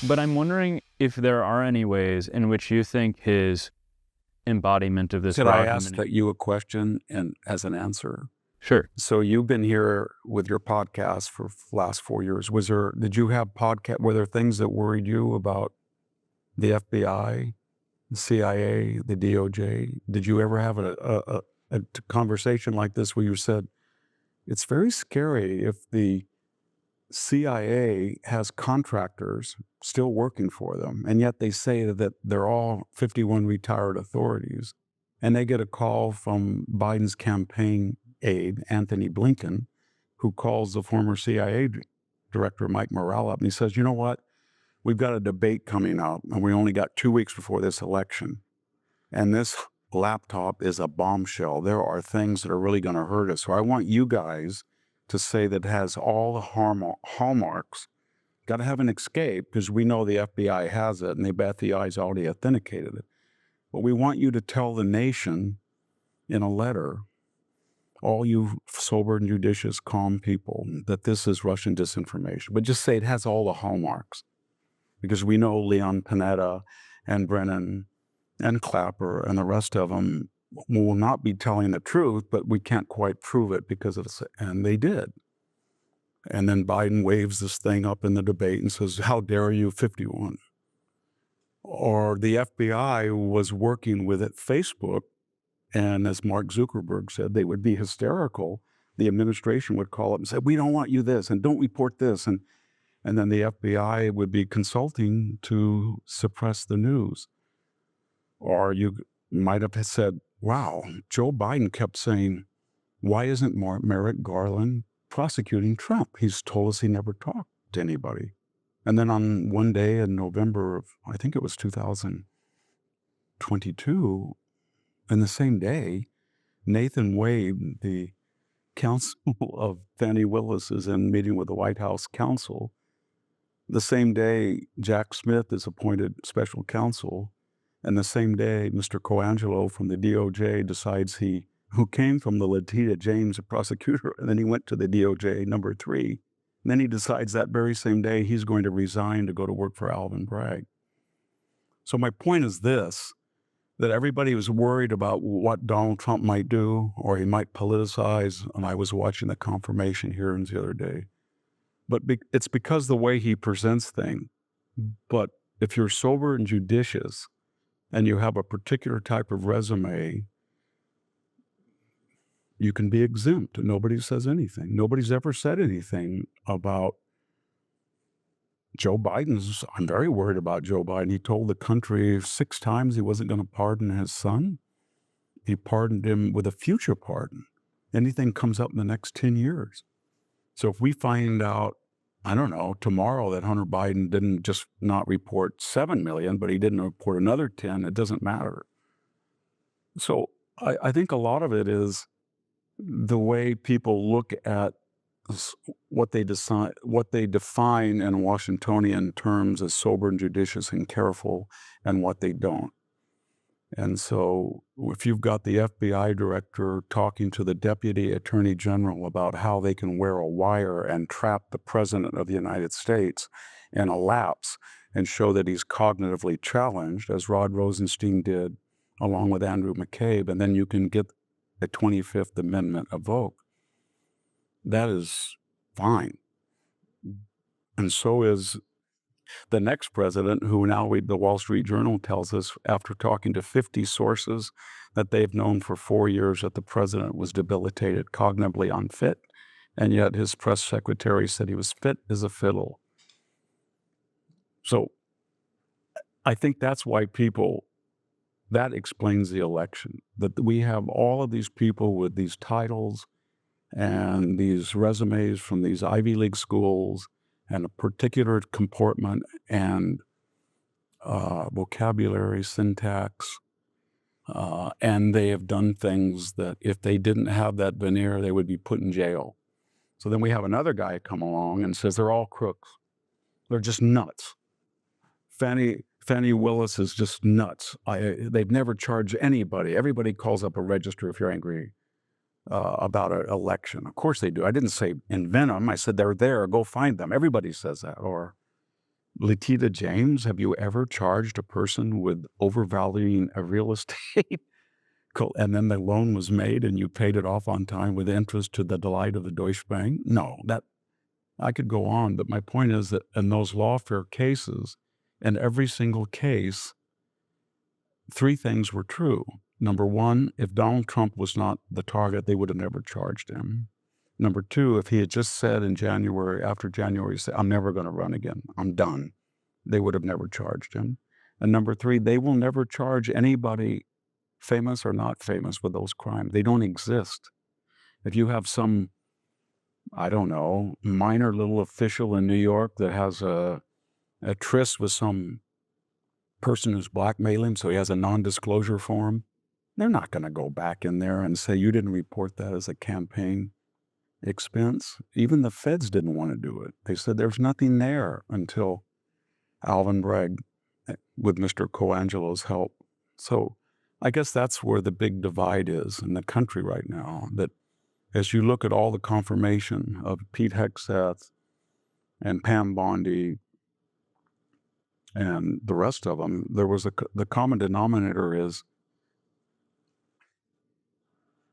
But I'm wondering if there are any ways in which you think his embodiment of this Could raw I ask humanity... you a question and as an answer? Sure. So you've been here with your podcast for the last 4 years. Did you have were there things that worried you about the FBI, the CIA, the DOJ? Did you ever have a conversation like this where you said, it's very scary if the CIA has contractors still working for them, and yet they say that they're all 51 retired authorities, and they get a call from Biden's campaign aide, Anthony Blinken, who calls the former CIA director, Mike Morrell, up, and he says, you know what? We've got a debate coming up, and we only got 2 weeks before this election, and this laptop is a bombshell. There are things that are really going to hurt us. So I want you guys to say that it has all the hallmarks. Got to have an escape because we know the FBI has it and the FBI's already authenticated it. But we want you to tell the nation in a letter, all you sober and judicious, calm people, that this is Russian disinformation. But just say it has all the hallmarks, because we know Leon Panetta and Brennan and Clapper and the rest of them will not be telling the truth, but we can't quite prove it because of this. And they did. And then Biden waves this thing up in the debate and says, how dare you, 51? Or the FBI was working with Facebook, and as Mark Zuckerberg said, they would be hysterical. The administration would call up and say, we don't want you this, and don't report this. And then the FBI would be consulting to suppress the news. Or you might have said, wow, Joe Biden kept saying, why isn't Merrick Garland prosecuting Trump? He's told us he never talked to anybody. And then on one day in November of, I think it was 2022, and the same day, Nathan Wade, the counsel of Fani Willis, is in meeting with the White House counsel. The same day, Jack Smith is appointed special counsel. And the same day, Mr. Coangelo from the DOJ decides who came from the Letitia James, the prosecutor, and then he went to the DOJ number 3. And then he decides that very same day he's going to resign to go to work for Alvin Bragg. So my point is this, that everybody was worried about what Donald Trump might do, or he might politicize, and I was watching the confirmation hearings the other day. But it's because the way he presents things. But if you're sober and judicious, and you have a particular type of resume, you can be exempt. Nobody says anything. Nobody's ever said anything about Joe Biden's. I'm very worried about Joe Biden. He told the country 6 times he wasn't going to pardon his son. He pardoned him with a future pardon. Anything comes up in the next 10 years. So if we find out, I don't know, tomorrow that Hunter Biden didn't just not report 7 million, but he didn't report another 10, it doesn't matter. So I think a lot of it is the way people look at what they define in Washingtonian terms as sober and judicious and careful, and what they don't. And so if you've got the FBI director talking to the deputy attorney general about how they can wear a wire and trap the president of the United States in a lapse and show that he's cognitively challenged, as Rod Rosenstein did along with Andrew McCabe, and then you can get the 25th Amendment evoked, that is fine. And so is the next president, who now the Wall Street Journal tells us, after talking to 50 sources, that they've known for 4 years that the president was debilitated, cognitively unfit, and yet his press secretary said he was fit as a fiddle. So I think that's why that explains the election, that we have all of these people with these titles and these resumes from these Ivy League schools, and a particular comportment and vocabulary, syntax, and they have done things that if they didn't have that veneer, they would be put in jail. So then we have another guy come along and says they're all crooks. They're just nuts. Fani Willis is just nuts. They've never charged anybody. Everybody calls up a register if you're angry about an election. Of course they do. I didn't say invent them. I said they're there. Go find them. Everybody says that. Or Letita James, have you ever charged a person with overvaluing a real estate? And then the loan was made and you paid it off on time with interest to the delight of the Deutsche Bank? No, that I could go on, but my point is that in those lawfare cases, in every single case, three things were true. Number one, if Donald Trump was not the target, they would have never charged him. Number two, if he had just said in January, after January, say, I'm never going to run again, I'm done, they would have never charged him. And number three, they will never charge anybody, famous or not famous, with those crimes. They don't exist. If you have some, I don't know, minor little official in New York that has a tryst with some person who's blackmailing, so he has a non-disclosure form, they're not going to go back in there and say, you didn't report that as a campaign expense. Even the feds didn't want to do it. They said there's nothing there until Alvin Bragg, with Mr. Coangelo's help. So I guess that's where the big divide is in the country right now, that as you look at all the confirmation of Pete Hegseth and Pam Bondi and the rest of them, there was the common denominator is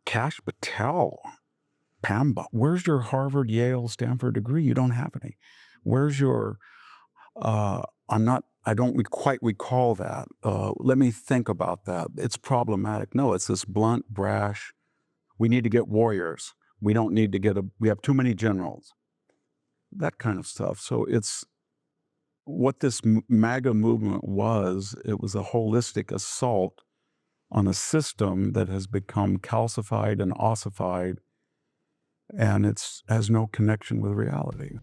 Kash Patel. Pam, where's your Harvard, Yale, Stanford degree? You don't have any. Where's your, I don't quite recall that. Let me think about that. It's problematic. No, it's this blunt, brash, we need to get warriors. We don't need to we have too many generals. That kind of stuff. So it's what this MAGA movement was. It was a holistic assault on a system that has become calcified and ossified, and it has no connection with reality.